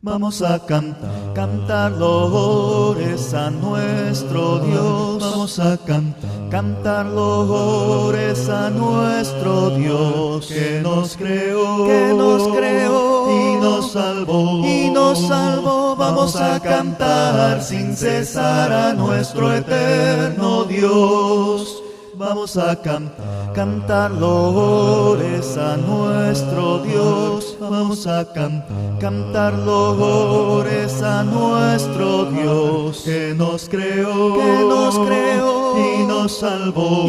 Vamos a cantar loores a nuestro Dios. Vamos a cantar loores a nuestro Dios, que nos creó y nos salvó. Vamos a cantar sin cesar a nuestro eterno Dios. Vamos a cantar loores a nuestro Dios. Vamos a cantar loores a nuestro Dios, que nos creó y nos salvó.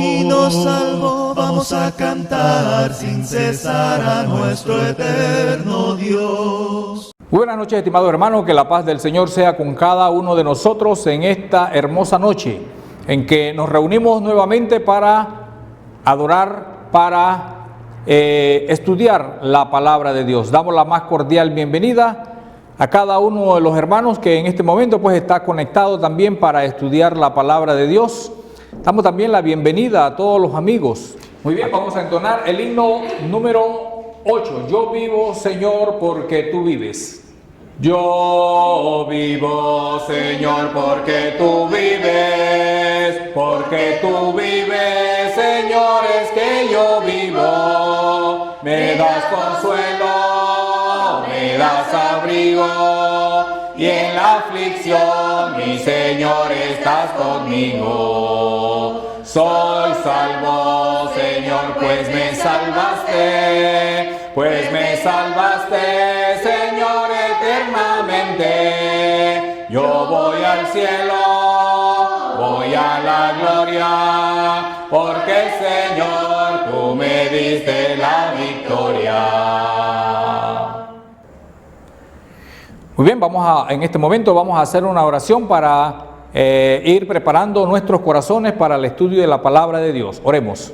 Vamos a cantar sin cesar a nuestro eterno Dios. Buenas noches, estimados hermanos, que la paz del Señor sea con cada uno de nosotros en esta hermosa noche en que nos reunimos nuevamente para adorar, para estudiar la palabra de Dios. Damos la más cordial bienvenida a cada uno de los hermanos que en este momento pues está conectado también para estudiar la palabra de Dios. Damos también la bienvenida a todos los amigos. Muy bien, vamos a entonar el himno número 8. Yo vivo, Señor, porque tú vives. Yo vivo, Señor, porque tú vives, Señor, es que yo vivo. Me das consuelo, me das abrigo, y en la aflicción, mi Señor, estás conmigo. Soy salvo, Señor, pues me salvaste, Señor, eternamente. Yo voy al cielo, voy a la gloria, porque, Señor, tú me diste la victoria. Muy bien, en este momento vamos a hacer una oración para ir preparando nuestros corazones para el estudio de la palabra de Dios. Oremos.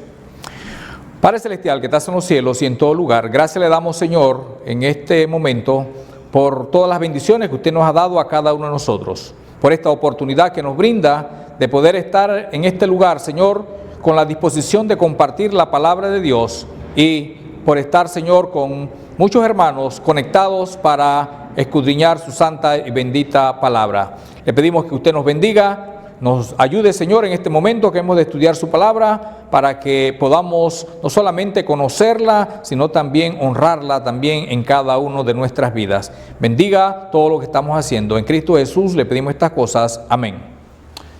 Padre Celestial, que estás en los cielos y en todo lugar, gracias le damos, Señor, en este momento por todas las bendiciones que usted nos ha dado a cada uno de nosotros, por esta oportunidad que nos brinda de poder estar en este lugar, Señor, con la disposición de compartir la palabra de Dios, y por estar, Señor, con muchos hermanos conectados para escudriñar su santa y bendita palabra. Le pedimos que usted nos bendiga, nos ayude, Señor, en este momento que hemos de estudiar su palabra, para que podamos no solamente conocerla, sino también honrarla también en cada uno de nuestras vidas. Bendiga todo lo que estamos haciendo. En Cristo Jesús le pedimos estas cosas. Amén.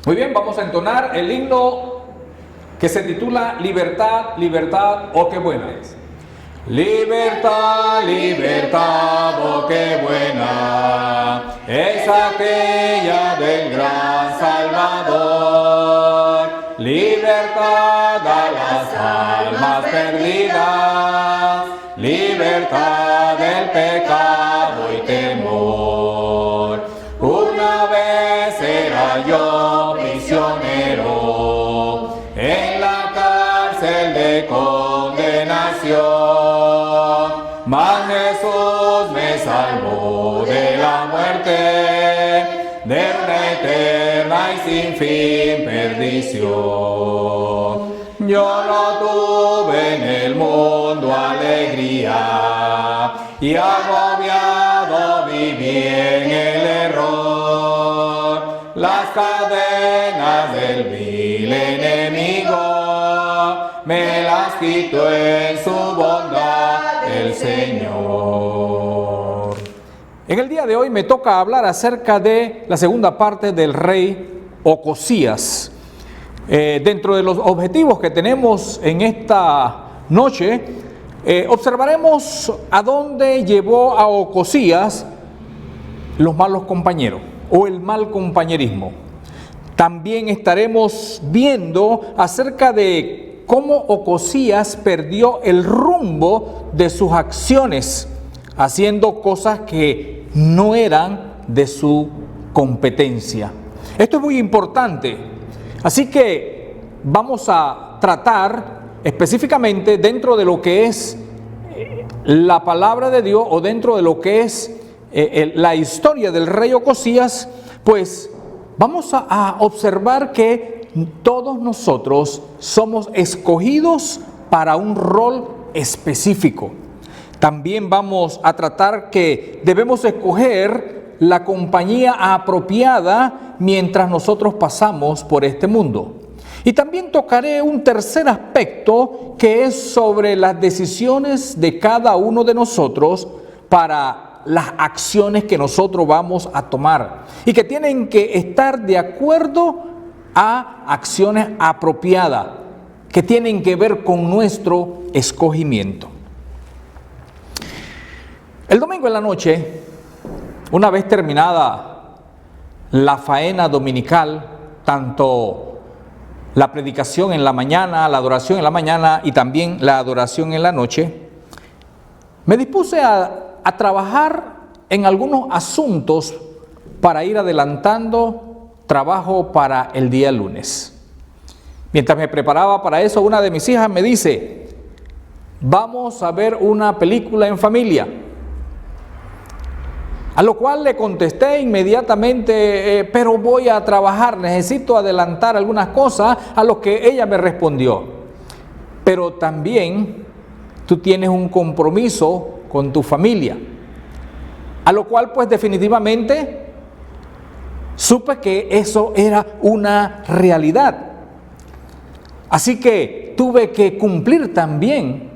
Muy bien, vamos a entonar el himno que se titula Libertad, libertad, oh qué buena es. Libertad, libertad, oh qué buena es aquella del gran Salvador. Libertad a las almas perdidas, libertad del pecado y temor. Una vez era yo prisionero en la cárcel de condenación, mas Jesús me salvó de la muerte, de una eterna y sin fin perdición. Yo no tuve en el mundo alegría, y agobiado viví en el error. Las cadenas del vil enemigo me las quitó en su bondad el Señor. En el día de hoy me toca hablar acerca de la segunda parte del rey Ocosías. Dentro de los objetivos que tenemos en esta noche, observaremos a dónde llevó a Ocosías los malos compañeros o el mal compañerismo. También estaremos viendo acerca de cómo Ocosías perdió el rumbo de sus acciones, haciendo cosas que no eran de su competencia. Esto es muy importante, así que vamos a tratar específicamente dentro de lo que es la palabra de Dios, o dentro de lo que es la historia del rey Ocosías, pues vamos a observar que todos nosotros somos escogidos para un rol específico. También vamos a tratar que debemos escoger la compañía apropiada mientras nosotros pasamos por este mundo. Y también tocaré un tercer aspecto que es sobre las decisiones de cada uno de nosotros para las acciones que nosotros vamos a tomar y que tienen que estar de acuerdo a acciones apropiadas que tienen que ver con nuestro escogimiento. El domingo en la noche, una vez terminada la faena dominical, tanto la predicación en la mañana, la adoración en la mañana y también la adoración en la noche, me dispuse a trabajar en algunos asuntos para ir adelantando trabajo para el día lunes. Mientras me preparaba para eso, una de mis hijas me dice: vamos a ver una película en familia. A lo cual le contesté inmediatamente, pero voy a trabajar, necesito adelantar algunas cosas, a lo que ella me respondió: pero también tú tienes un compromiso con tu familia. A lo cual pues definitivamente supe que eso era una realidad. Así que tuve que cumplir también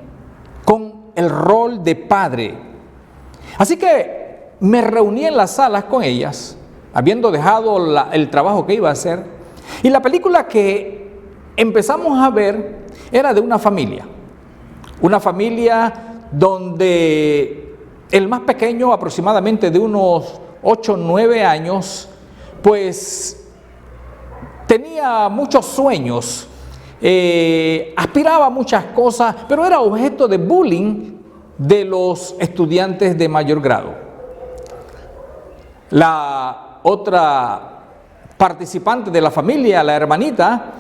con el rol de padre. Así que me reuní en las salas con ellas, habiendo dejado el trabajo que iba a hacer, y la película que empezamos a ver era de una familia donde el más pequeño, aproximadamente de unos 8 o 9 años, pues tenía muchos sueños, aspiraba a muchas cosas, pero era objeto de bullying de los estudiantes de mayor grado. La otra participante de la familia, la hermanita,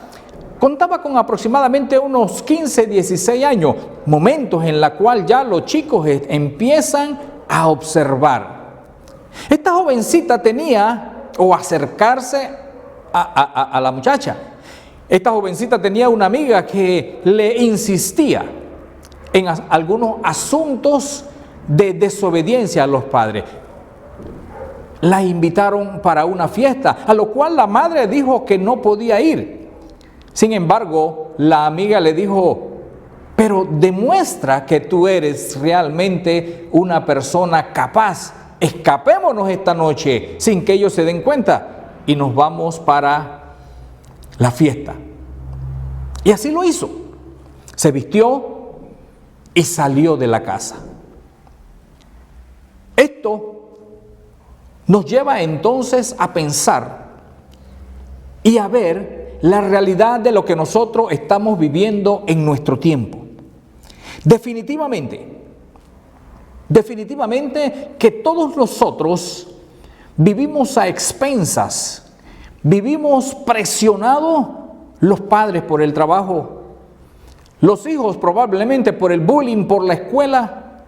contaba con aproximadamente unos 15, 16 años, momentos en la cual ya los chicos empiezan a observar. Esta jovencita tenía, o acercarse a la muchacha, esta jovencita tenía una amiga que le insistía en algunos asuntos de desobediencia a los padres. La invitaron para una fiesta, a lo cual la madre dijo que no podía ir. Sin embargo, la amiga le dijo: pero demuestra que tú eres realmente una persona capaz. Escapémonos esta noche sin que ellos se den cuenta y nos vamos para la fiesta. Y así lo hizo. Se vistió y salió de la casa. Esto nos lleva entonces a pensar y a ver la realidad de lo que nosotros estamos viviendo en nuestro tiempo. Definitivamente que todos nosotros vivimos a expensas, vivimos presionados, los padres por el trabajo, los hijos probablemente por el bullying, por la escuela,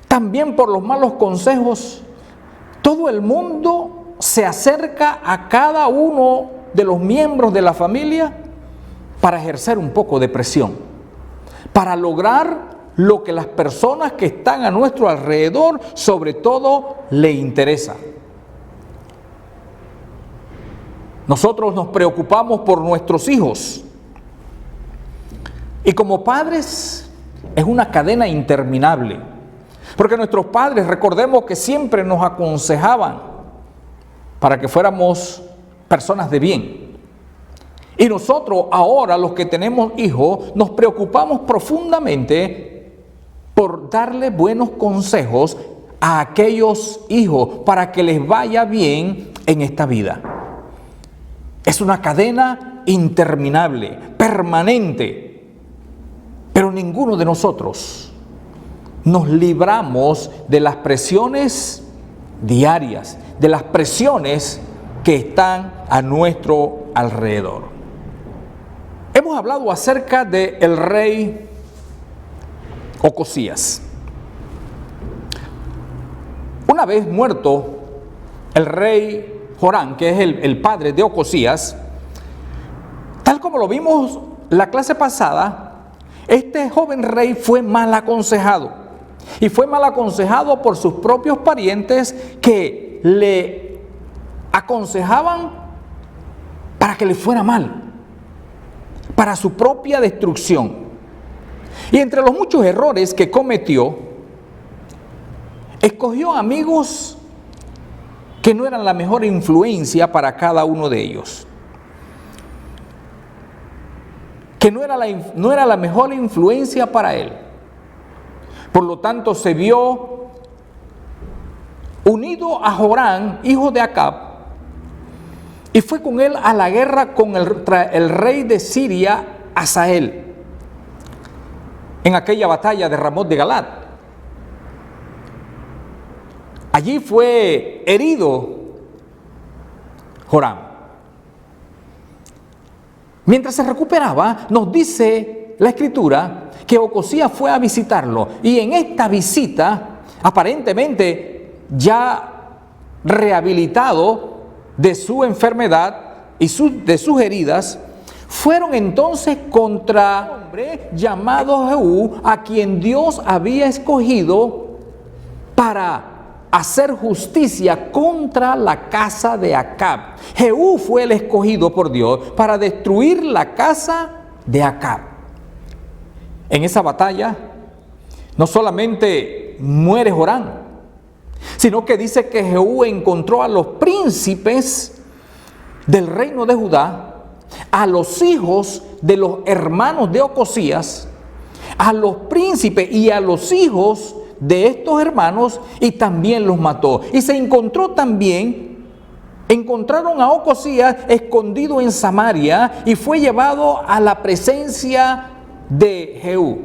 también por los malos consejos. Todo el mundo se acerca a cada uno de los miembros de la familia para ejercer un poco de presión, para lograr lo que las personas que están a nuestro alrededor, sobre todo, le interesa. Nosotros nos preocupamos por nuestros hijos. Y como padres, es una cadena interminable. Porque nuestros padres, recordemos que siempre nos aconsejaban para que fuéramos personas de bien. Y nosotros ahora, los que tenemos hijos, nos preocupamos profundamente por darle buenos consejos a aquellos hijos para que les vaya bien en esta vida. Es una cadena interminable, permanente, pero ninguno de nosotros nos libramos de las presiones diarias, de las presiones que están a nuestro alrededor. Hemos hablado acerca del rey Ocosías. Una vez muerto el rey Jorán, que es el padre de Ocosías, tal como lo vimos la clase pasada, este joven rey fue mal aconsejado. y fue mal aconsejado por sus propios parientes que le aconsejaban para que le fuera mal, para su propia destrucción. Y entre los muchos errores que cometió, escogió amigos que no eran la mejor influencia para cada uno de ellos. Que no era la mejor influencia para él. Por lo tanto, se vio unido a Joram, hijo de Acab, y fue con él a la guerra con el rey de Siria, Hazael, en aquella batalla de Ramot de Galat. Allí fue herido Joram. Mientras se recuperaba, nos dice la Escritura que Ocosías fue a visitarlo, y en esta visita, aparentemente ya rehabilitado de su enfermedad y de sus heridas, fueron entonces contra un hombre llamado Jehú, a quien Dios había escogido para hacer justicia contra la casa de Acab. Jehú fue el escogido por Dios para destruir la casa de Acab. En esa batalla no solamente muere Joram, sino que dice que Jehú encontró a los príncipes del reino de Judá, a los hijos de los hermanos de Ocosías, a los príncipes y a los hijos de estos hermanos, y también los mató. Y se encontraron a Ocosías escondido en Samaria, y fue llevado a la presencia de Jehú,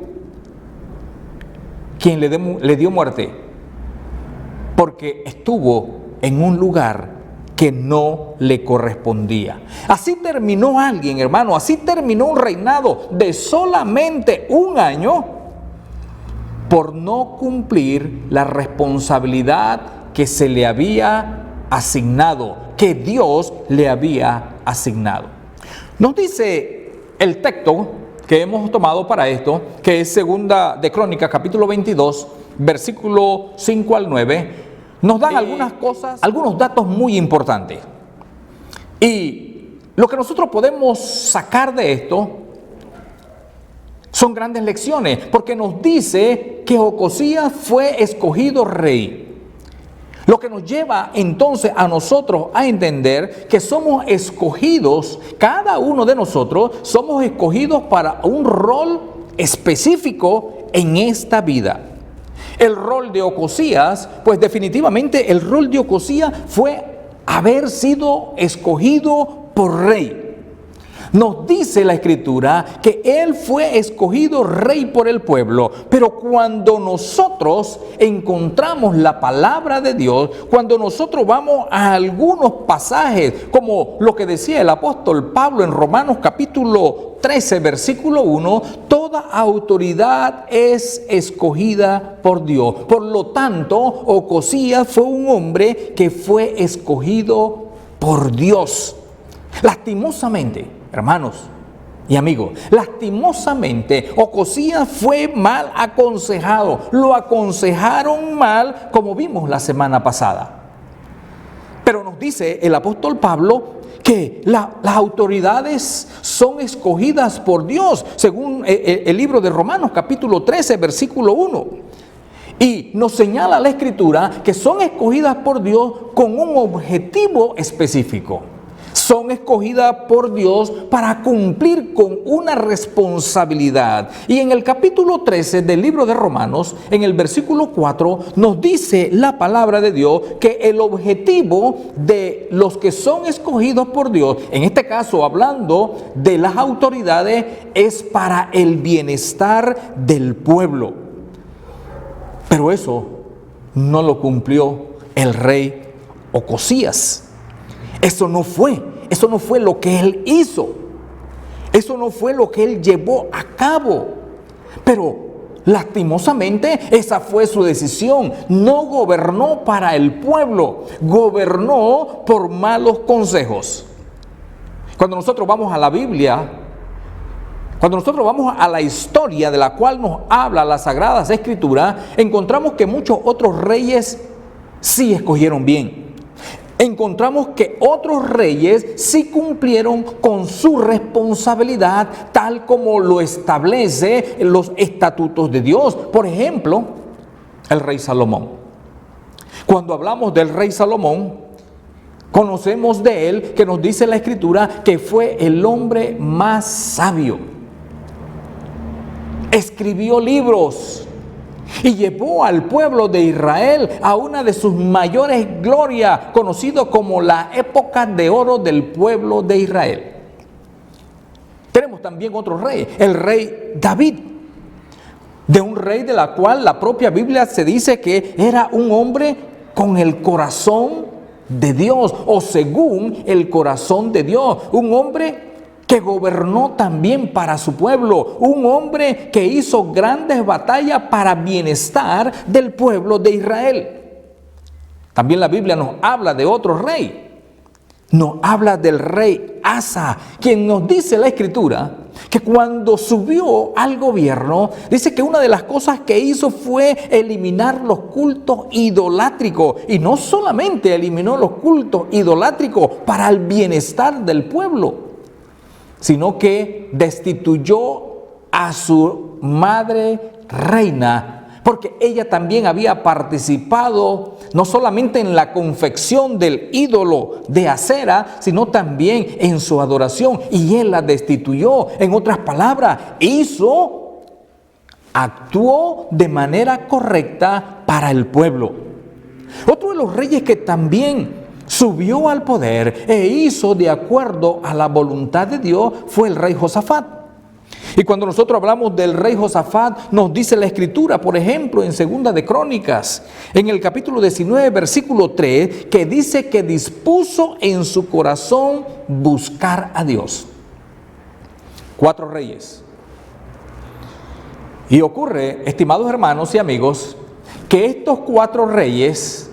quien le dio muerte, porque estuvo en un lugar que no le correspondía. Así terminó alguien, hermano, así terminó un reinado de solamente un año, por no cumplir la responsabilidad que se le había asignado, que Dios le había asignado. Nos dice el texto que hemos tomado para esto, que es segunda de Crónicas, capítulo 22, versículo 5 al 9, nos dan algunas cosas, algunos datos muy importantes. Y lo que nosotros podemos sacar de esto son grandes lecciones, porque nos dice que Ocosías fue escogido rey. Lo que nos lleva entonces a nosotros a entender que somos escogidos, cada uno de nosotros somos escogidos para un rol específico en esta vida. El rol de Ocosías, pues definitivamente el rol de Ocosías fue haber sido escogido por rey. Nos dice la Escritura que él fue escogido rey por el pueblo, pero cuando nosotros encontramos la palabra de Dios, cuando nosotros vamos a algunos pasajes, como lo que decía el apóstol Pablo en Romanos capítulo 13, versículo 1, toda autoridad es escogida por Dios. Por lo tanto, Ocosías fue un hombre que fue escogido por Dios. Lastimosamente, hermanos y amigos, lastimosamente Ocosías fue mal aconsejado. Lo aconsejaron mal, como vimos la semana pasada. Pero nos dice el apóstol Pablo que las autoridades son escogidas por Dios, según el libro de Romanos capítulo 13, versículo 1. Y nos señala la Escritura que son escogidas por Dios con un objetivo específico. Son escogidas por Dios para cumplir con una responsabilidad. Y en el capítulo 13 del libro de Romanos, en el versículo 4, nos dice la palabra de Dios que el objetivo de los que son escogidos por Dios, en este caso hablando de las autoridades, es para el bienestar del pueblo. Pero eso no lo cumplió el rey Ocosías. Eso no fue lo que él hizo. Eso no fue lo que él llevó a cabo. Pero lastimosamente esa fue su decisión. No gobernó para el pueblo, gobernó por malos consejos. Cuando nosotros vamos a la Biblia, Cuando nosotros vamos a la historia de la cual nos habla las Sagradas Escrituras, encontramos que muchos otros reyes sí escogieron bien. Encontramos que otros reyes sí cumplieron con su responsabilidad tal como lo establece los estatutos de Dios. Por ejemplo, el rey Salomón. Cuando hablamos del rey Salomón, conocemos de él que nos dice la Escritura que fue el hombre más sabio. Escribió libros y llevó al pueblo de Israel a una de sus mayores glorias, conocido como la época de oro del pueblo de Israel. Tenemos también otro rey, el rey David, de un rey de la cual la propia Biblia se dice que era un hombre con el corazón de Dios, o según el corazón de Dios, un hombre que gobernó también para su pueblo, un hombre que hizo grandes batallas para bienestar del pueblo de Israel. También la Biblia nos habla de otro rey, nos habla del rey Asa, quien nos dice la Escritura que cuando subió al gobierno, dice que una de las cosas que hizo fue eliminar los cultos idolátricos, y no solamente eliminó los cultos idolátricos para el bienestar del pueblo, sino que destituyó a su madre reina, porque ella también había participado no solamente en la confección del ídolo de Acera, sino también en su adoración, y él la destituyó. En otras palabras, actuó de manera correcta para el pueblo. Otro de los reyes que también subió al poder e hizo de acuerdo a la voluntad de Dios fue el rey Josafat. Y cuando nosotros hablamos del rey Josafat, nos dice la Escritura, por ejemplo, en Segunda de Crónicas, en el capítulo 19, versículo 3, que dice que dispuso en su corazón buscar a Dios. 4 reyes. Y ocurre, estimados hermanos y amigos, que estos 4 reyes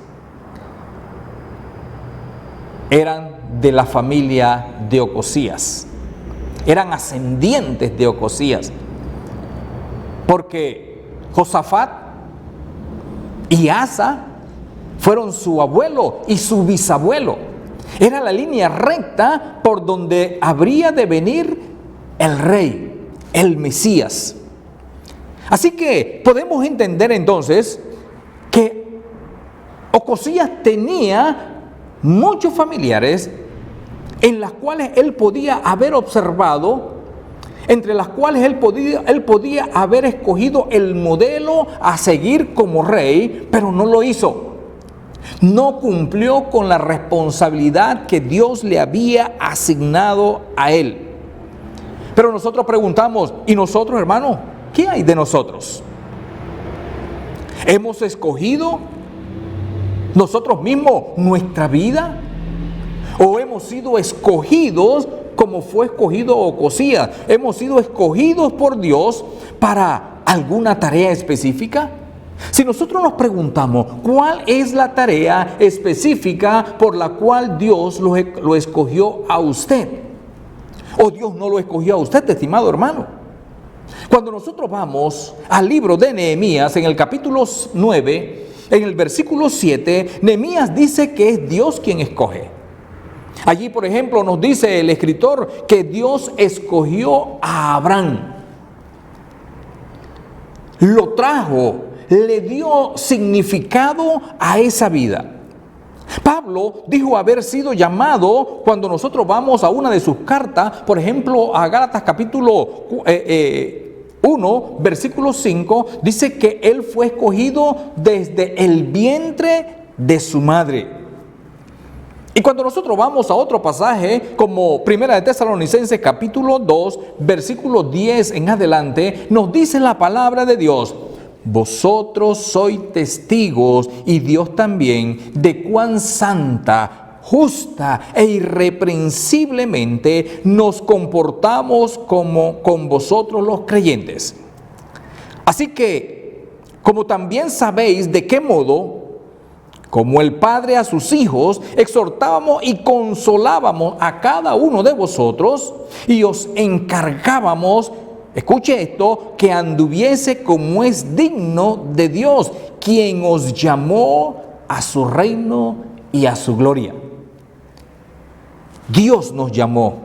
eran de la familia de Ocosías, eran ascendientes de Ocosías, porque Josafat y Asa fueron su abuelo y su bisabuelo. Era la línea recta por donde habría de venir el rey, el Mesías. Así que podemos entender entonces que Ocosías tenía muchos familiares en las cuales él podía haber observado, entre las cuales él podía haber escogido el modelo a seguir como rey, pero no lo hizo. No cumplió con la responsabilidad que Dios le había asignado a él. Pero nosotros preguntamos, ¿y nosotros, hermano? ¿Qué hay de nosotros? ¿Hemos escogido nosotros mismos nuestra vida? ¿O hemos sido escogidos como fue escogido Ocosías? ¿Hemos sido escogidos por Dios para alguna tarea específica? Si nosotros nos preguntamos, ¿cuál es la tarea específica por la cual Dios lo escogió a usted? ¿O Dios no lo escogió a usted, estimado hermano? Cuando nosotros vamos al libro de Nehemías, en el capítulo 9, en el versículo 7, Nehemías dice que es Dios quien escoge. Allí, por ejemplo, nos dice el escritor que Dios escogió a Abraham. Lo trajo, le dio significado a esa vida. Pablo dijo haber sido llamado, cuando nosotros vamos a una de sus cartas, por ejemplo, a Gálatas capítulo 1, versículo 5, dice que él fue escogido desde el vientre de su madre. Y cuando nosotros vamos a otro pasaje, como Primera de Tesalonicenses capítulo 2, versículo 10 en adelante, nos dice la palabra de Dios: vosotros sois testigos, y Dios también, de cuán santa, justa e irreprensiblemente nos comportamos con vosotros los creyentes. Así que, como también sabéis de qué modo, como el Padre a sus hijos, exhortábamos y consolábamos a cada uno de vosotros, y os encargábamos escuche esto, que anduviese como es digno de Dios, quien os llamó a su reino y a su gloria. Dios nos llamó,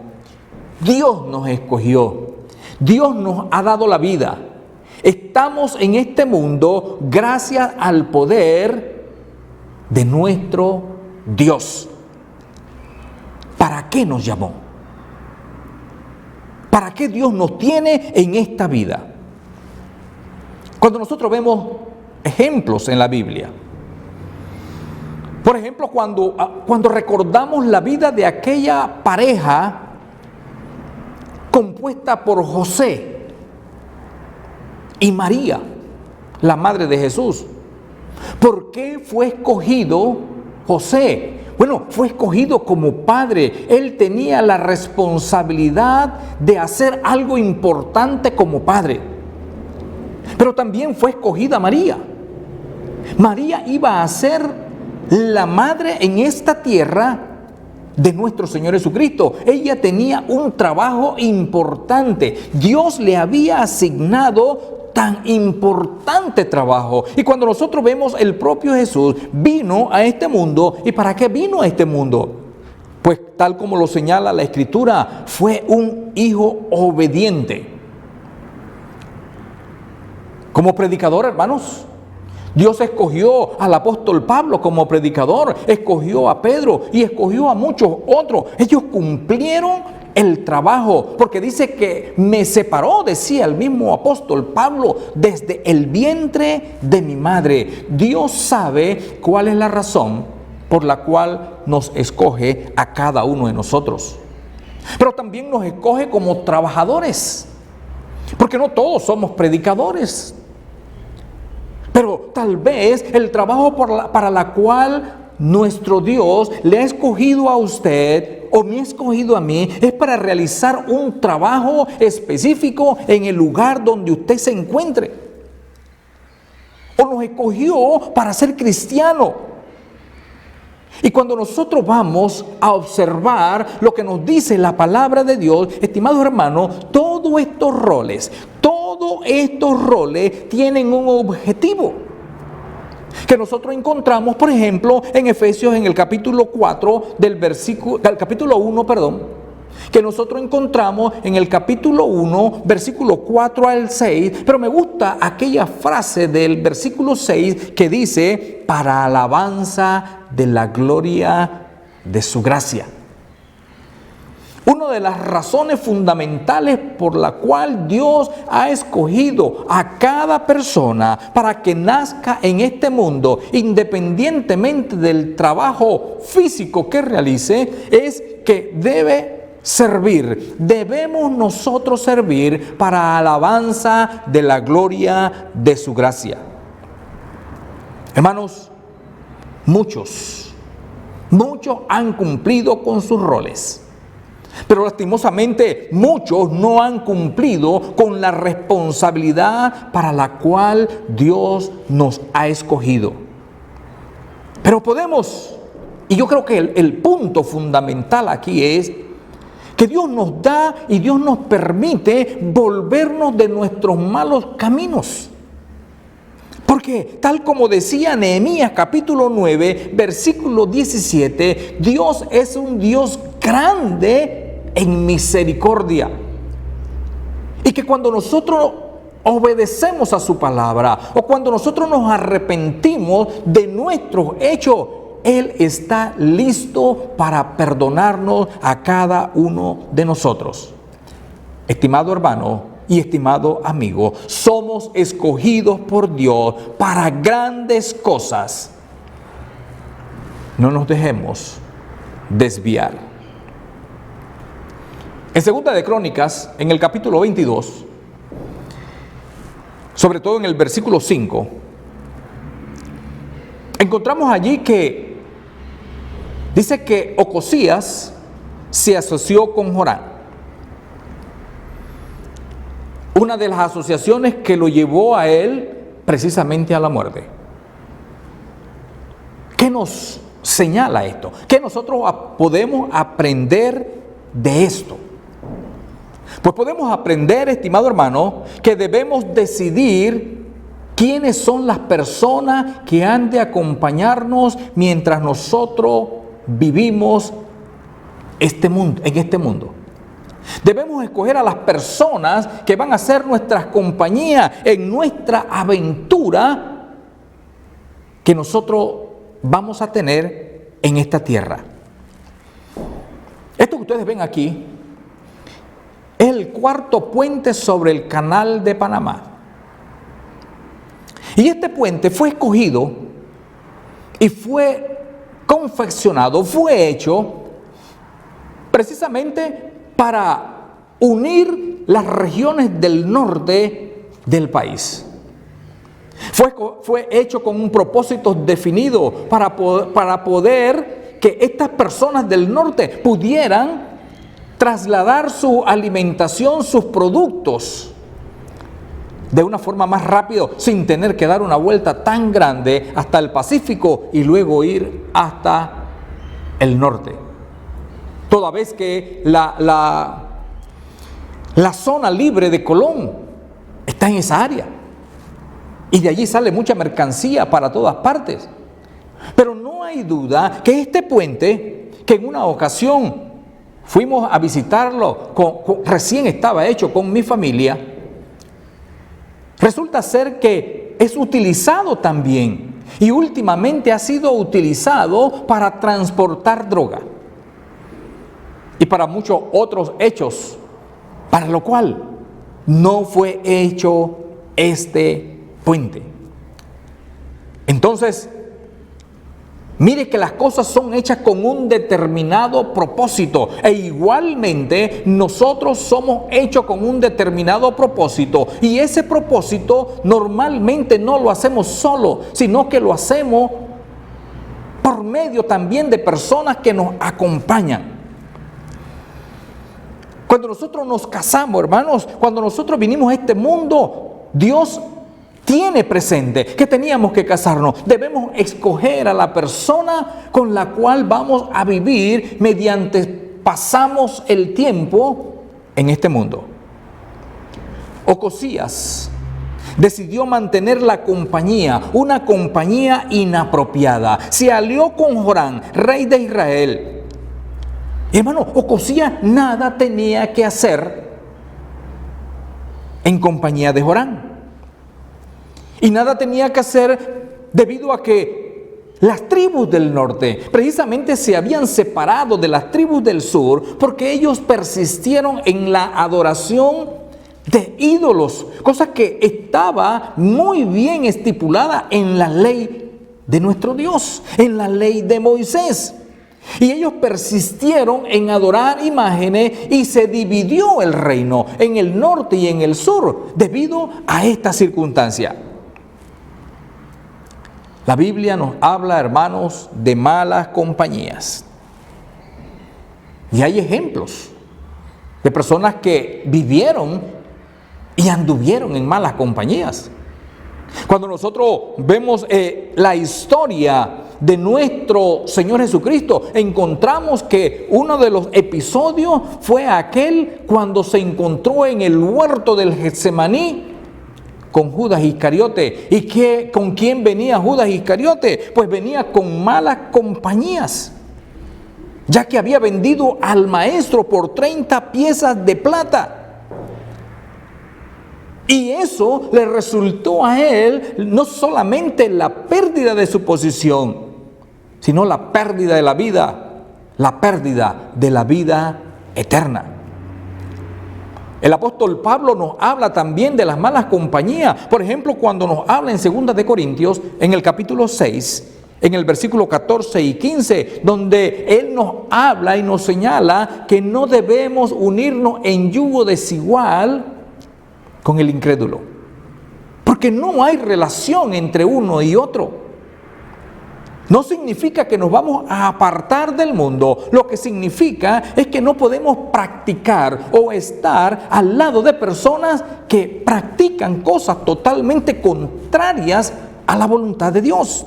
Dios nos escogió, Dios nos ha dado la vida. Estamos en este mundo gracias al poder de nuestro Dios. ¿Para qué nos llamó? ¿Para qué Dios nos tiene en esta vida? Cuando nosotros vemos ejemplos en la Biblia, por ejemplo, cuando recordamos la vida de aquella pareja compuesta por José y María, la madre de Jesús. ¿Por qué fue escogido José? Bueno, fue escogido como padre. Él tenía la responsabilidad de hacer algo importante como padre. Pero también fue escogida María. María iba a ser la madre en esta tierra de nuestro Señor Jesucristo. Ella tenía un trabajo importante. Dios le había asignado tan importante trabajo. Y cuando nosotros vemos el propio Jesús vino a este mundo, ¿y para qué vino a este mundo? Pues tal como lo señala la Escritura, fue un hijo obediente. Como predicador, hermanos, Dios escogió al apóstol Pablo como predicador, escogió a Pedro y escogió a muchos otros. Ellos cumplieron el trabajo, porque dice que me separó, decía el mismo apóstol Pablo, desde el vientre de mi madre. Dios sabe cuál es la razón por la cual nos escoge a cada uno de nosotros. Pero también nos escoge como trabajadores, porque no todos somos predicadores. Pero tal vez el trabajo para la cual nuestro Dios le ha escogido a usted o me ha escogido a mí es para realizar un trabajo específico en el lugar donde usted se encuentre. O nos escogió para ser cristiano. Y cuando nosotros vamos a observar lo que nos dice la palabra de Dios, estimados hermanos, todos estos roles tienen un objetivo que nosotros encontramos, por ejemplo, en Efesios, en el capítulo 4 del capítulo 1, que nosotros encontramos en el capítulo 1, versículo 4 al 6, pero me gusta aquella frase del versículo 6 que dice, para alabanza de la gloria de su gracia. Una de las razones fundamentales por la cual Dios ha escogido a cada persona para que nazca en este mundo, independientemente del trabajo físico que realice, es que debemos nosotros servir para alabanza de la gloria de su gracia. Hermanos, muchos han cumplido con sus roles. Pero lastimosamente muchos no han cumplido con la responsabilidad para la cual Dios nos ha escogido. Pero podemos, y yo creo que el punto fundamental aquí es que Dios nos da y Dios nos permite volvernos de nuestros malos caminos. Porque tal como decía Nehemías capítulo 9, versículo 17, Dios es un Dios grande en misericordia. Y que cuando nosotros obedecemos a su palabra o cuando nosotros nos arrepentimos de nuestros hechos, Él está listo para perdonarnos a cada uno de nosotros. Estimado hermano y estimado amigo, somos escogidos por Dios para grandes cosas. No nos dejemos desviar. En Segunda de Crónicas, en el capítulo 22, sobre todo en el versículo 5, encontramos allí que dice que Ocosías se asoció con Joram. Una de las asociaciones que lo llevó a él precisamente a la muerte. ¿Qué nos señala esto? ¿Qué nosotros podemos aprender de esto? Pues podemos aprender, estimado hermano, que debemos decidir quiénes son las personas que han de acompañarnos mientras nosotros vivimos en este mundo. Debemos escoger a las personas que van a ser nuestras compañías en nuestra aventura que nosotros vamos a tener en esta tierra. Esto que ustedes ven aquí es el cuarto puente sobre el Canal de Panamá. Y este puente fue escogido y fue confeccionado, fue hecho precisamente para unir las regiones del norte del país. Fue hecho con un propósito definido para poder que estas personas del norte pudieran trasladar su alimentación, sus productos, de una forma más rápida, sin tener que dar una vuelta tan grande hasta el Pacífico y luego ir hasta el norte. Toda vez que la zona libre de Colón está en esa área. Y de allí sale mucha mercancía para todas partes. Pero no hay duda que este puente, que en una ocasión fuimos a visitarlo, recién estaba hecho con mi familia, resulta ser que es utilizado también. Y últimamente ha sido utilizado para transportar droga. Y para muchos otros hechos, para lo cual no fue hecho este puente. Entonces, mire que las cosas son hechas con un determinado propósito, e igualmente nosotros somos hechos con un determinado propósito, y ese propósito normalmente no lo hacemos solo, sino que lo hacemos por medio también de personas que nos acompañan. Cuando nosotros nos casamos, hermanos, cuando nosotros vinimos a este mundo, Dios tiene presente que teníamos que casarnos. Debemos escoger a la persona con la cual vamos a vivir mediante pasamos el tiempo en este mundo. Ocosías decidió mantener la compañía, una compañía inapropiada. Se alió con Joram, rey de Israel. Y hermano, Ocosías nada tenía que hacer en compañía de Joram. Y nada tenía que hacer debido a que las tribus del norte precisamente se habían separado de las tribus del sur porque ellos persistieron en la adoración de ídolos, cosa que estaba muy bien estipulada en la ley de nuestro Dios, en la ley de Moisés. Y ellos persistieron en adorar imágenes y se dividió el reino en el norte y en el sur debido a esta circunstancia. La Biblia nos habla, hermanos, de malas compañías. Y hay ejemplos de personas que vivieron y anduvieron en malas compañías. Cuando nosotros vemos la historia de nuestro Señor Jesucristo, encontramos que uno de los episodios fue aquel cuando se encontró en el huerto del Getsemaní con Judas Iscariote. ¿Y con quién venía Judas Iscariote? Pues venía con malas compañías, ya que había vendido al maestro por 30 piezas de plata. Y eso le resultó a él no solamente la pérdida de su posición, sino la pérdida de la vida, la pérdida de la vida eterna. El apóstol Pablo nos habla también de las malas compañías. Por ejemplo, cuando nos habla en 2 de Corintios, en el capítulo 6, en el versículo 14 y 15, donde él nos habla y nos señala que no debemos unirnos en yugo desigual con el incrédulo, porque no hay relación entre uno y otro. No significa que nos vamos a apartar del mundo. Lo que significa es que no podemos practicar o estar al lado de personas que practican cosas totalmente contrarias a la voluntad de Dios.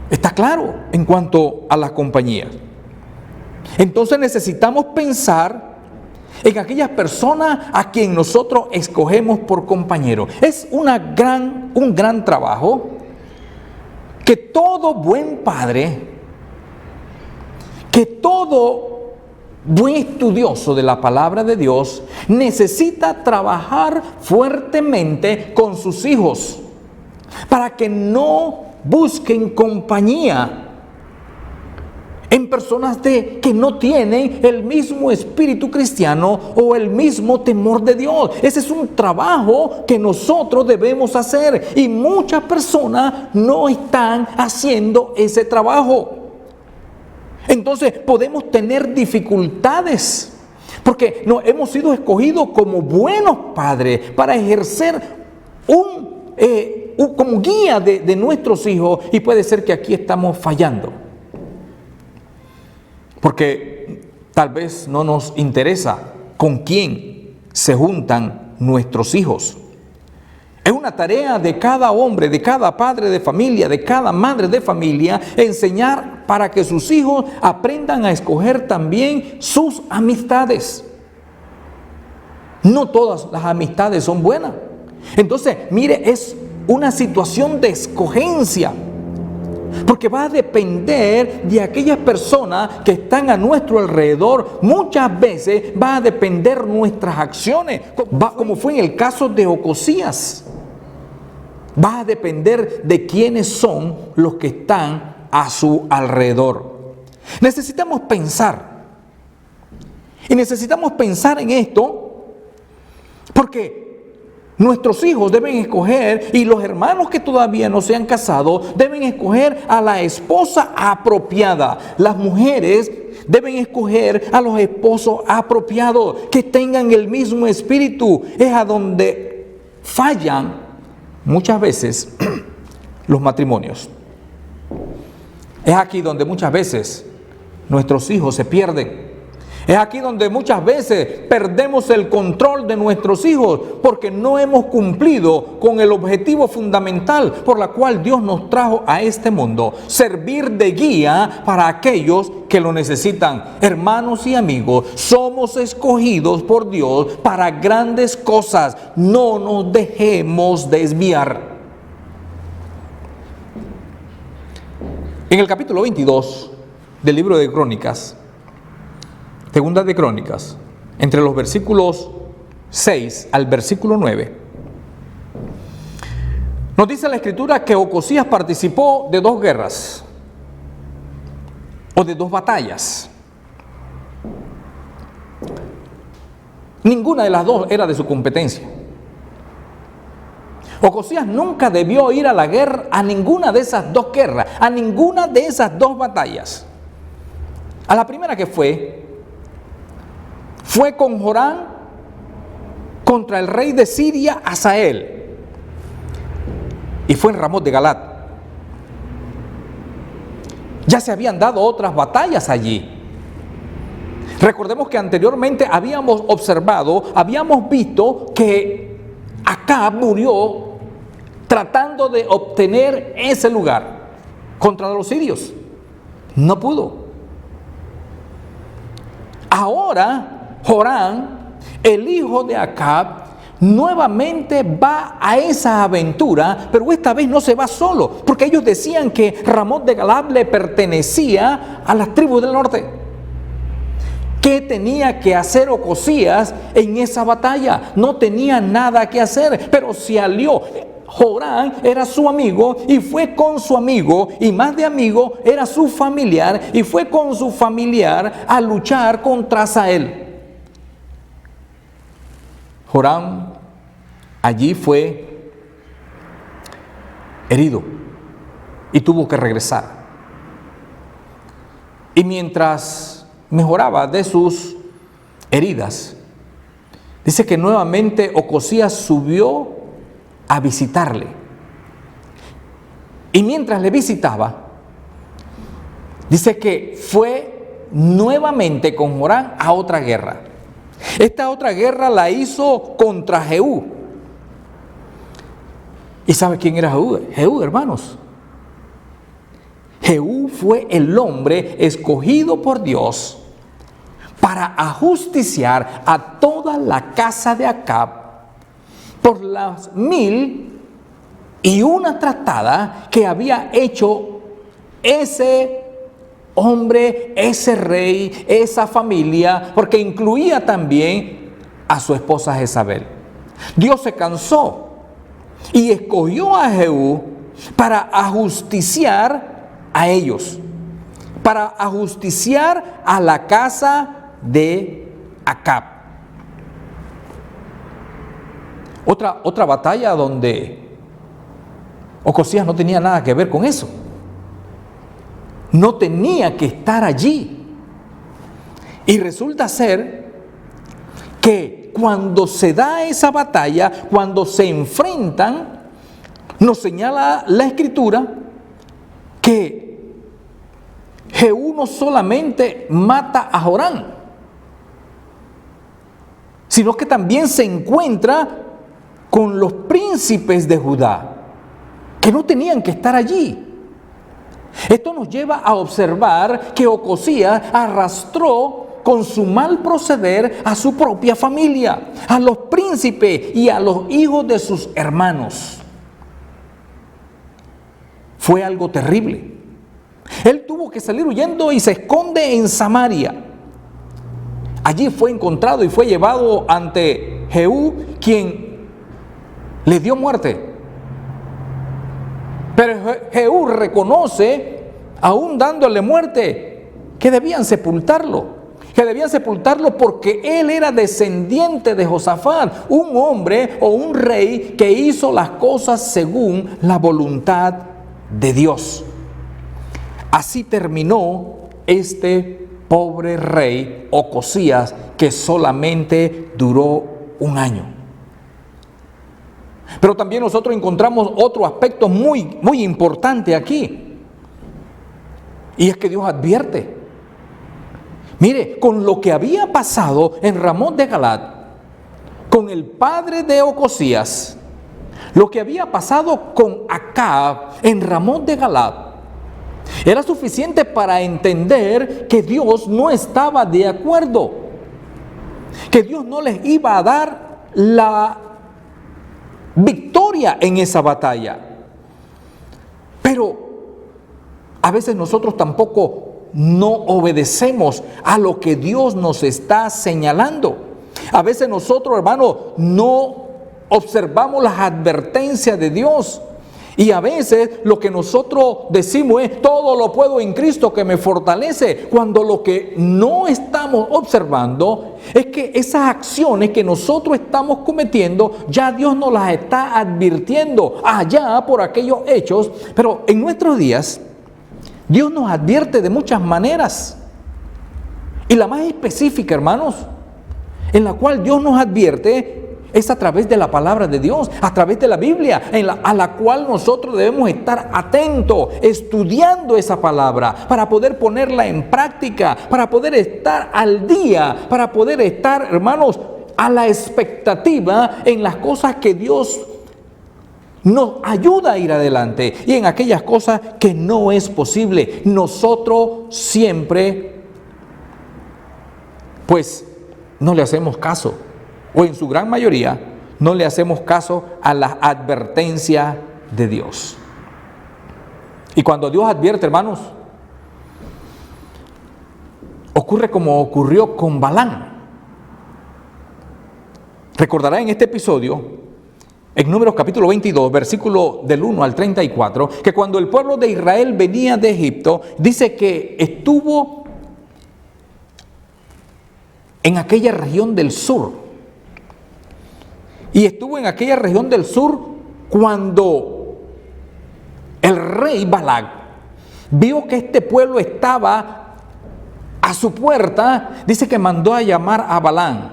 Está claro en cuanto a las compañías. Entonces necesitamos pensar en aquellas personas a quien nosotros escogemos por compañero. Es un gran trabajo que todo buen padre, que todo buen estudioso de la palabra de Dios necesita trabajar fuertemente con sus hijos para que no busquen compañía en personas que no tienen el mismo espíritu cristiano o el mismo temor de Dios. Ese es un trabajo que nosotros debemos hacer y muchas personas no están haciendo ese trabajo. Entonces podemos tener dificultades porque no hemos sido escogidos como buenos padres para ejercer como guía de nuestros hijos, y puede ser que aquí estamos fallando porque tal vez no nos interesa con quién se juntan nuestros hijos. Es una tarea de cada hombre, de cada padre de familia, de cada madre de familia, enseñar para que sus hijos aprendan a escoger también sus amistades. No todas las amistades son buenas. Entonces, mire, es una situación de escogencia, porque va a depender de aquellas personas que están a nuestro alrededor. Muchas veces va a depender nuestras acciones, como fue en el caso de Ocosías. Va a depender de quiénes son los que están a su alrededor. Necesitamos pensar, y necesitamos pensar en esto porque nuestros hijos deben escoger, y los hermanos que todavía no se han casado deben escoger a la esposa apropiada. Las mujeres deben escoger a los esposos apropiados, que tengan el mismo espíritu. Es a donde fallan muchas veces los matrimonios. Es aquí donde muchas veces nuestros hijos se pierden. Es aquí donde muchas veces perdemos el control de nuestros hijos porque no hemos cumplido con el objetivo fundamental por la cual Dios nos trajo a este mundo: servir de guía para aquellos que lo necesitan. Hermanos y amigos, somos escogidos por Dios para grandes cosas. No nos dejemos desviar. En el capítulo 22 del libro de Crónicas, Segunda de Crónicas, entre los versículos 6 al versículo 9, nos dice la Escritura que Ocosías participó de 2 guerras o de 2 batallas. Ninguna de las 2 era de su competencia. Ocosías nunca debió ir a la guerra, a ninguna de esas 2 guerras, a ninguna de esas 2 batallas. A la primera que fue con Joram contra el rey de Siria, Hazael, y fue en Ramot de Galat. Ya se habían dado otras batallas allí. Recordemos que anteriormente habíamos visto que Acab murió tratando de obtener ese lugar contra los sirios. No pudo. Ahora Joram, el hijo de Acab, nuevamente va a esa aventura, pero esta vez no se va solo, porque ellos decían que Ramot de Galat le pertenecía a las tribus del norte. ¿Qué tenía que hacer Ocosías en esa batalla? No tenía nada que hacer, pero se alió. Joram era su amigo y fue con su amigo, y más de amigo era su familiar, y fue con su familiar a luchar contra Hazael. Joram allí fue herido y tuvo que regresar. Y mientras mejoraba de sus heridas, dice que nuevamente Ocosías subió a visitarle. Y mientras le visitaba, dice que fue nuevamente con Joram a otra guerra. Esta otra guerra la hizo contra Jehú. ¿Y sabe quién era Jehú? Jehú, hermanos. Jehú fue el hombre escogido por Dios para ajusticiar a toda la casa de Acab por las 1001 tratadas que había hecho ese hombre, ese rey, esa familia, porque incluía también a su esposa Jezabel. Dios se cansó y escogió a Jehú para ajusticiar a ellos, para ajusticiar a la casa de Acab. Otra batalla donde Ocosías no tenía nada que ver con eso. No tenía que estar allí. Y resulta ser que cuando se da esa batalla, cuando se enfrentan, nos señala la Escritura que Jehú no solamente mata a Joram, sino que también se encuentra con los príncipes de Judá, que no tenían que estar allí. Esto nos lleva a observar que Ocosías arrastró con su mal proceder a su propia familia, a los príncipes y a los hijos de sus hermanos. Fue algo terrible. Él tuvo que salir huyendo y se esconde en Samaria. Allí fue encontrado y fue llevado ante Jehú, quien le dio muerte. Pero Jehú reconoce, aún dándole muerte, que debían sepultarlo. Que debían sepultarlo porque él era descendiente de Josafat, un hombre o un rey que hizo las cosas según la voluntad de Dios. Así terminó este pobre rey Ocosías, que solamente duró un año. Pero también nosotros encontramos otro aspecto muy importante aquí. Y es que Dios advierte. Mire, con lo que había pasado en Ramot de Galat, con el padre de Ocosías, lo que había pasado con Acab en Ramot de Galat, era suficiente para entender que Dios no estaba de acuerdo, que Dios no les iba a dar la victoria en esa batalla. Pero a veces nosotros tampoco no obedecemos a lo que Dios nos está señalando. A veces nosotros, hermanos, no observamos las advertencias de Dios. Y a veces lo que nosotros decimos es: todo lo puedo en Cristo que me fortalece, cuando lo que no estamos observando es que esas acciones que nosotros estamos cometiendo, ya Dios nos las está advirtiendo allá por aquellos hechos. Pero en nuestros días Dios nos advierte de muchas maneras, y la más específica, hermanos, en la cual Dios nos advierte, es a través de la palabra de Dios, a través de la Biblia, a la cual nosotros debemos estar atentos, estudiando esa palabra, para poder ponerla en práctica, para poder estar al día, para poder estar, hermanos, a la expectativa en las cosas que Dios nos ayuda a ir adelante, y en aquellas cosas que no es posible. Nosotros siempre, pues, no le hacemos caso, o en su gran mayoría, no le hacemos caso a las advertencias de Dios. Y cuando Dios advierte, hermanos, ocurre como ocurrió con Balaam. Recordará en este episodio, en Números capítulo 22, versículo del 1 al 34, que cuando el pueblo de Israel venía de Egipto, dice que estuvo en aquella región del sur. Y estuvo en aquella región del sur cuando el rey Balac vio que este pueblo estaba a su puerta. Dice que mandó a llamar a Balaam,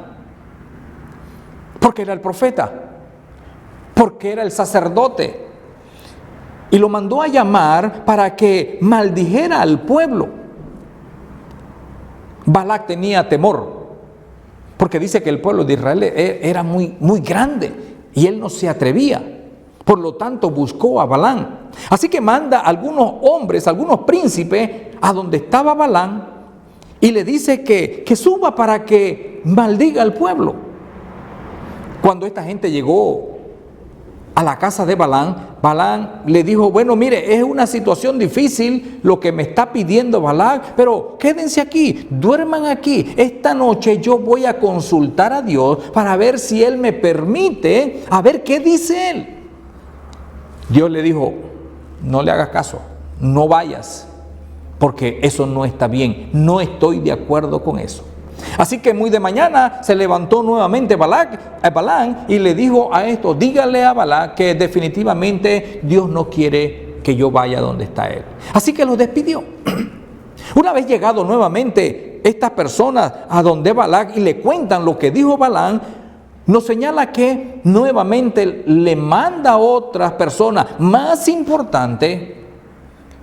porque era el profeta, porque era el sacerdote, y lo mandó a llamar para que maldijera al pueblo. Balac tenía temor, porque dice que el pueblo de Israel era muy grande y él no se atrevía. Por lo tanto, buscó a Balaam. Así que manda a algunos hombres, algunos príncipes, a donde estaba Balaam, y le dice que suba para que maldiga al pueblo. Cuando esta gente llegó a la casa de Balaam, Balaam le dijo, bueno, mire, es una situación difícil lo que me está pidiendo Balaam, pero quédense aquí, duerman aquí. Esta noche yo voy a consultar a Dios para ver si Él me permite, a ver qué dice Él. Dios le dijo, no le hagas caso, no vayas, porque eso no está bien, no estoy de acuerdo con eso. Así que muy de mañana se levantó nuevamente Balaam y le dijo a esto, dígale a Balaam que definitivamente Dios no quiere que yo vaya donde está él. Así que lo despidió. Una vez llegado nuevamente estas personas a donde Balaam y le cuentan lo que dijo Balaam, nos señala que nuevamente le manda a otras personas más importantes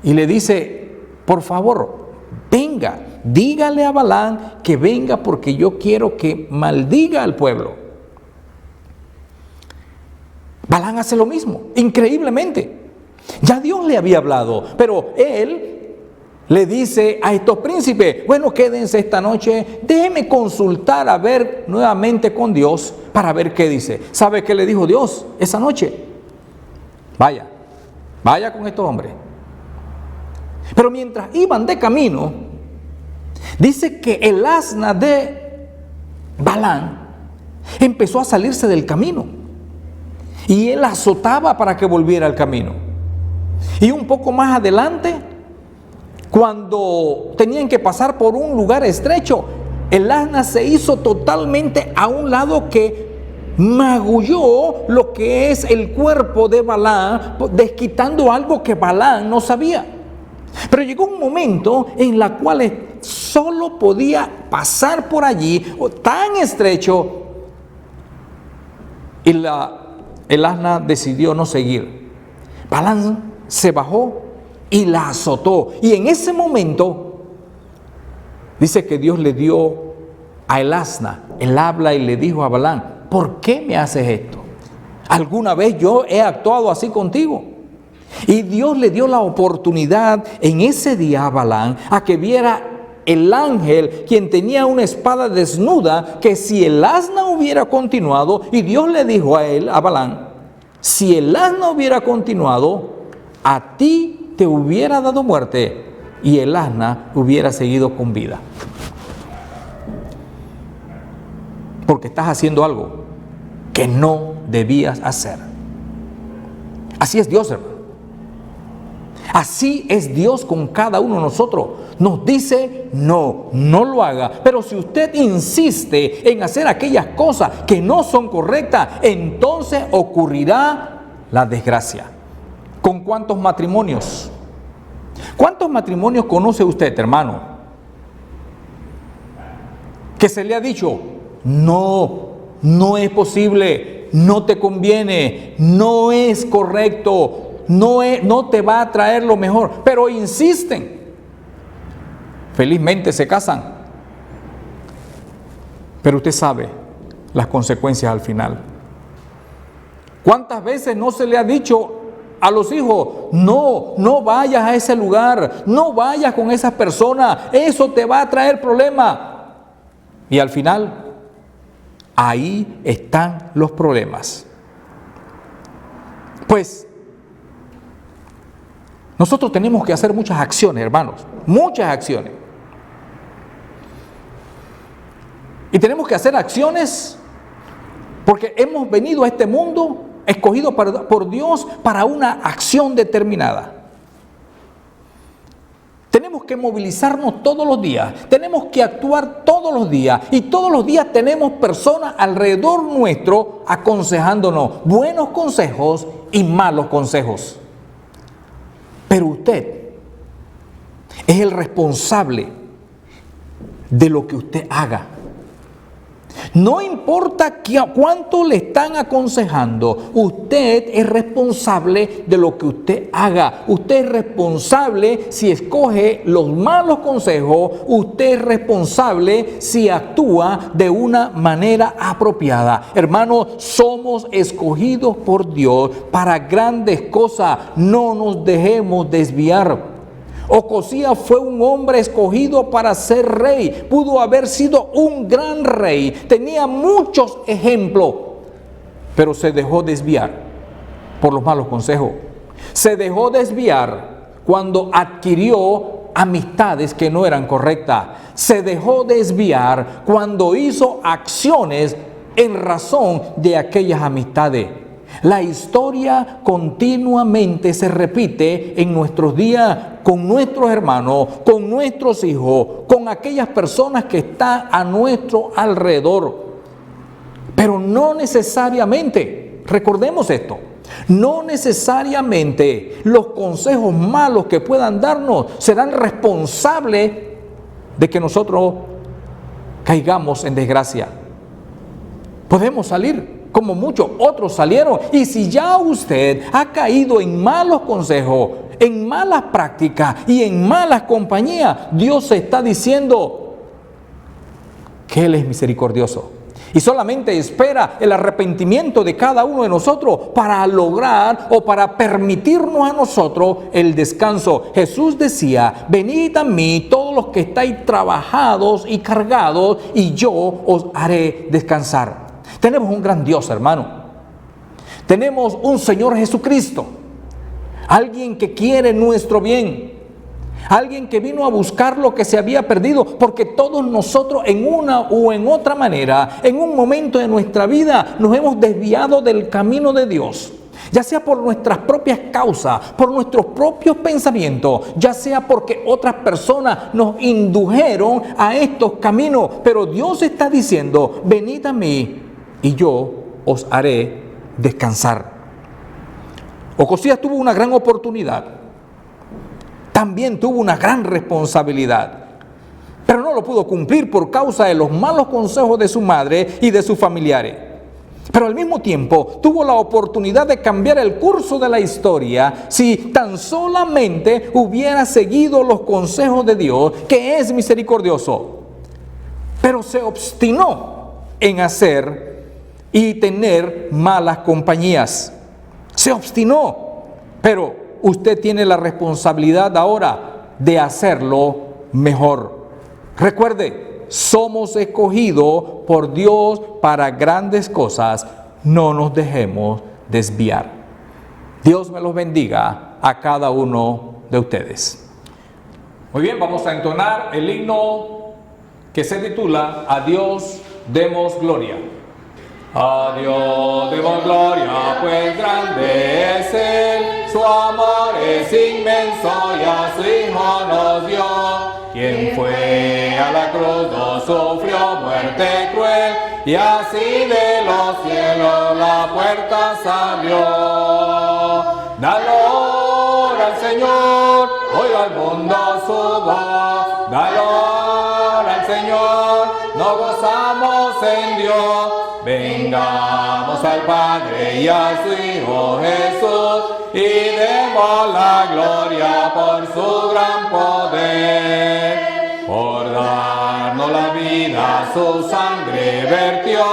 y le dice, por favor, venga. Dígale a Balaam que venga porque yo quiero que maldiga al pueblo. Balaam hace lo mismo, increíblemente. Ya Dios le había hablado, pero él le dice a estos príncipes, bueno, quédense esta noche, déjenme consultar a ver nuevamente con Dios para ver qué dice. ¿Sabe qué le dijo Dios esa noche? Vaya con estos hombres. Pero mientras iban de camino, dice que el asna de Balaam empezó a salirse del camino y él azotaba para que volviera al camino. Y un poco más adelante, cuando tenían que pasar por un lugar estrecho, el asna se hizo totalmente a un lado que magulló lo que es el cuerpo de Balaam, desquitando algo que Balaam no sabía. Pero llegó un momento en la cual solo podía pasar por allí, tan estrecho, y el asna decidió no seguir. Balaam se bajó y la azotó. Y en ese momento, dice que Dios le dio a el asna el habla y le dijo a Balaam, ¿por qué me haces esto? ¿Alguna vez yo he actuado así contigo? Y Dios le dio la oportunidad en ese día a Balaam a que viera el ángel, quien tenía una espada desnuda, que si el asna hubiera continuado, y Dios le dijo a él, a Balaam, si el asna hubiera continuado, a ti te hubiera dado muerte y el asna hubiera seguido con vida. Porque estás haciendo algo que no debías hacer. Así es Dios, hermano. Así es Dios con cada uno de nosotros. Nos dice, no lo haga. Pero si usted insiste en hacer aquellas cosas que no son correctas, entonces ocurrirá la desgracia. ¿Con cuántos matrimonios? ¿Cuántos matrimonios conoce usted, hermano? Que se le ha dicho, no es posible, no te conviene, no es correcto, no te va a traer lo mejor, pero insisten. Felizmente se casan, pero usted sabe las consecuencias al final. ¿Cuántas veces no se le ha dicho a los hijos, no vayas a ese lugar, no vayas con esas personas, eso te va a traer problemas? Y al final, ahí están los problemas. Pues nosotros tenemos que hacer muchas acciones, hermanos, muchas acciones. Y tenemos que hacer acciones porque hemos venido a este mundo escogido por Dios para una acción determinada. Tenemos que movilizarnos todos los días, tenemos que actuar todos los días, y todos los días tenemos personas alrededor nuestro aconsejándonos buenos consejos y malos consejos. Pero usted es el responsable de lo que usted haga. No importa cuánto le están aconsejando, usted es responsable de lo que usted haga. Usted es responsable si escoge los malos consejos, usted es responsable si actúa de una manera apropiada. Hermanos, somos escogidos por Dios para grandes cosas. No nos dejemos desviar. Ocosías fue un hombre escogido para ser rey. Pudo haber sido un gran rey. Tenía muchos ejemplos, pero se dejó desviar por los malos consejos. Se dejó desviar cuando adquirió amistades que no eran correctas. Se dejó desviar cuando hizo acciones en razón de aquellas amistades. La historia continuamente se repite en nuestros días con nuestros hermanos, con nuestros hijos, con aquellas personas que están a nuestro alrededor. Pero no necesariamente, recordemos esto, no necesariamente los consejos malos que puedan darnos serán responsables de que nosotros caigamos en desgracia. Podemos salir como muchos otros salieron. Y si ya usted ha caído en malos consejos, en malas prácticas y en malas compañías, Dios está diciendo que Él es misericordioso y solamente espera el arrepentimiento de cada uno de nosotros para lograr o para permitirnos a nosotros el descanso. Jesús decía: venid a mí todos los que estáis trabajados y cargados, y yo os haré descansar. Tenemos un gran Dios, hermano. Tenemos un Señor Jesucristo, alguien que quiere nuestro bien, alguien que vino a buscar lo que se había perdido, porque todos nosotros en una o en otra manera, en un momento de nuestra vida, nos hemos desviado del camino de Dios, ya sea por nuestras propias causas, por nuestros propios pensamientos, ya sea porque otras personas nos indujeron a estos caminos. Pero Dios está diciendo: venid a mí y yo os haré descansar. Ocosías tuvo una gran oportunidad, también tuvo una gran responsabilidad, pero no lo pudo cumplir por causa de los malos consejos de su madre y de sus familiares. Pero al mismo tiempo tuvo la oportunidad de cambiar el curso de la historia si tan solamente hubiera seguido los consejos de Dios, que es misericordioso. Pero se obstinó en hacer y tener malas compañías. Se obstinó, pero usted tiene la responsabilidad ahora de hacerlo mejor. Recuerde, somos escogidos por Dios para grandes cosas. No nos dejemos desviar. Dios me los bendiga a cada uno de ustedes. Muy bien, vamos a entonar el himno que se titula A Dios demos gloria. A Dios demos gloria, pues grande es Él, su amor es inmenso y a su Hijo nos dio. Quien fue a la cruz no sufrió muerte cruel, y así de los cielos la puerta se abrió. Da gloria al Señor, oiga al mundo su voz. Da gloria al Señor, nos gozamos en Dios. Vengamos al Padre y a su Hijo Jesús, y demos la gloria por su gran poder. Por darnos la vida su sangre vertió,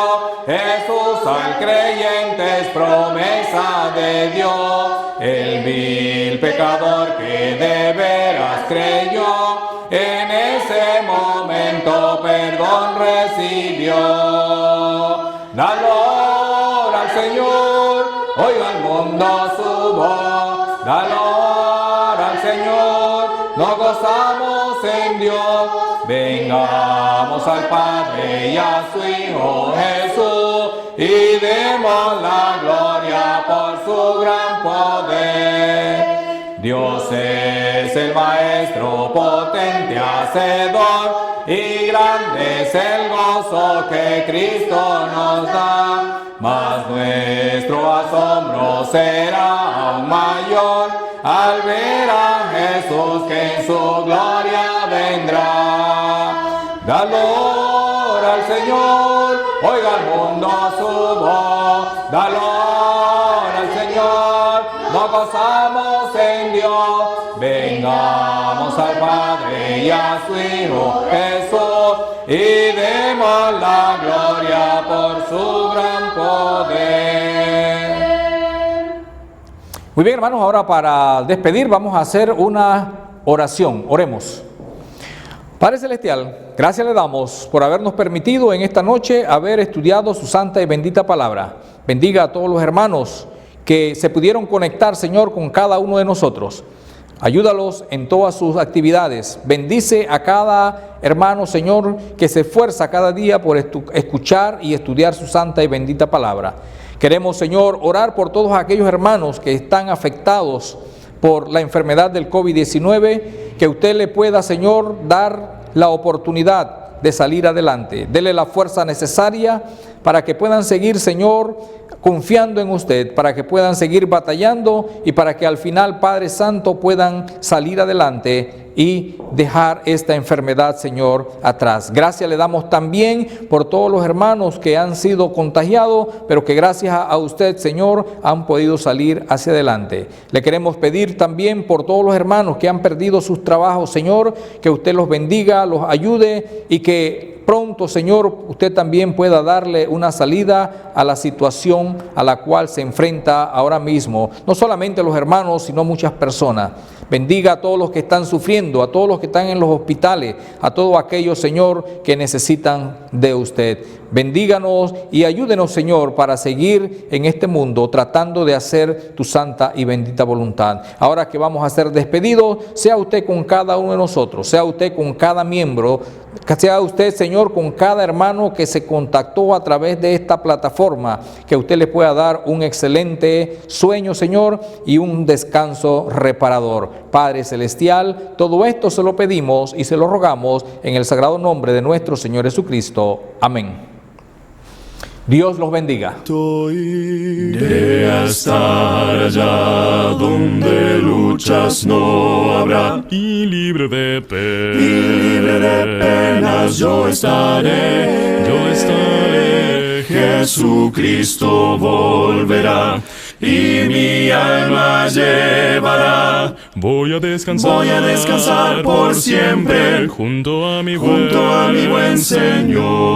Jesús al creyente es promesa de Dios. El vil pecador que de veras creyó, en ese momento perdón recibió. Da gloria al Señor, oiga al mundo su voz. Da gloria al Señor, nos gozamos en Dios. Vengamos al Padre y a su Hijo Jesús, y demos la gloria por su gran poder. Dios es el Maestro potente hacedor, y grande es el gozo que Cristo nos da. Mas nuestro asombro será aún mayor al ver a Jesús que en su gloria vendrá. Da gloria al Señor, oiga al mundo su voz. Da gloria al Señor, nos gozamos en Dios. Vengamos al Padre y a su Hijo Jesús, y demos la gloria por su gran poder. Muy bien, hermanos, ahora para despedir vamos a hacer una oración. Oremos. Padre Celestial, gracias le damos por habernos permitido en esta noche haber estudiado su santa y bendita palabra. Bendiga a todos los hermanos que se pudieron conectar, Señor, con cada uno de nosotros. Ayúdalos en todas sus actividades. Bendice a cada hermano, Señor, que se esfuerza cada día por escuchar y estudiar su santa y bendita palabra. Queremos, Señor, orar por todos aquellos hermanos que están afectados por la enfermedad del COVID-19, que usted le pueda, Señor, dar la oportunidad de salir adelante. Dele la fuerza necesaria para que puedan seguir, Señor, confiando en usted, para que puedan seguir batallando y para que al final, Padre Santo, puedan salir adelante y dejar esta enfermedad, Señor, atrás. Gracias le damos también por todos los hermanos que han sido contagiados, pero que gracias a usted, Señor, han podido salir hacia adelante. Le queremos pedir también por todos los hermanos que han perdido sus trabajos, Señor, que usted los bendiga, los ayude y que pronto, Señor, usted también pueda darle una salida a la situación a la cual se enfrenta ahora mismo. No solamente los hermanos, sino muchas personas. Bendiga a todos los que están sufriendo, a todos los que están en los hospitales, a todos aquellos, Señor, que necesitan de usted. Bendíganos y ayúdenos, Señor, para seguir en este mundo tratando de hacer tu santa y bendita voluntad. Ahora que vamos a ser despedidos, sea usted con cada uno de nosotros, sea usted con cada miembro, sea usted, Señor, con cada hermano que se contactó a través de esta plataforma, que usted le pueda dar un excelente sueño, Señor, y un descanso reparador. Padre Celestial, todo esto se lo pedimos y se lo rogamos en el sagrado nombre de nuestro Señor Jesucristo. Amén. Dios los bendiga. De estar allá donde luchas no habrá, y libre de penas yo estaré. Jesucristo volverá y mi alma llevará. Voy a descansar por siempre junto a mi buen Señor.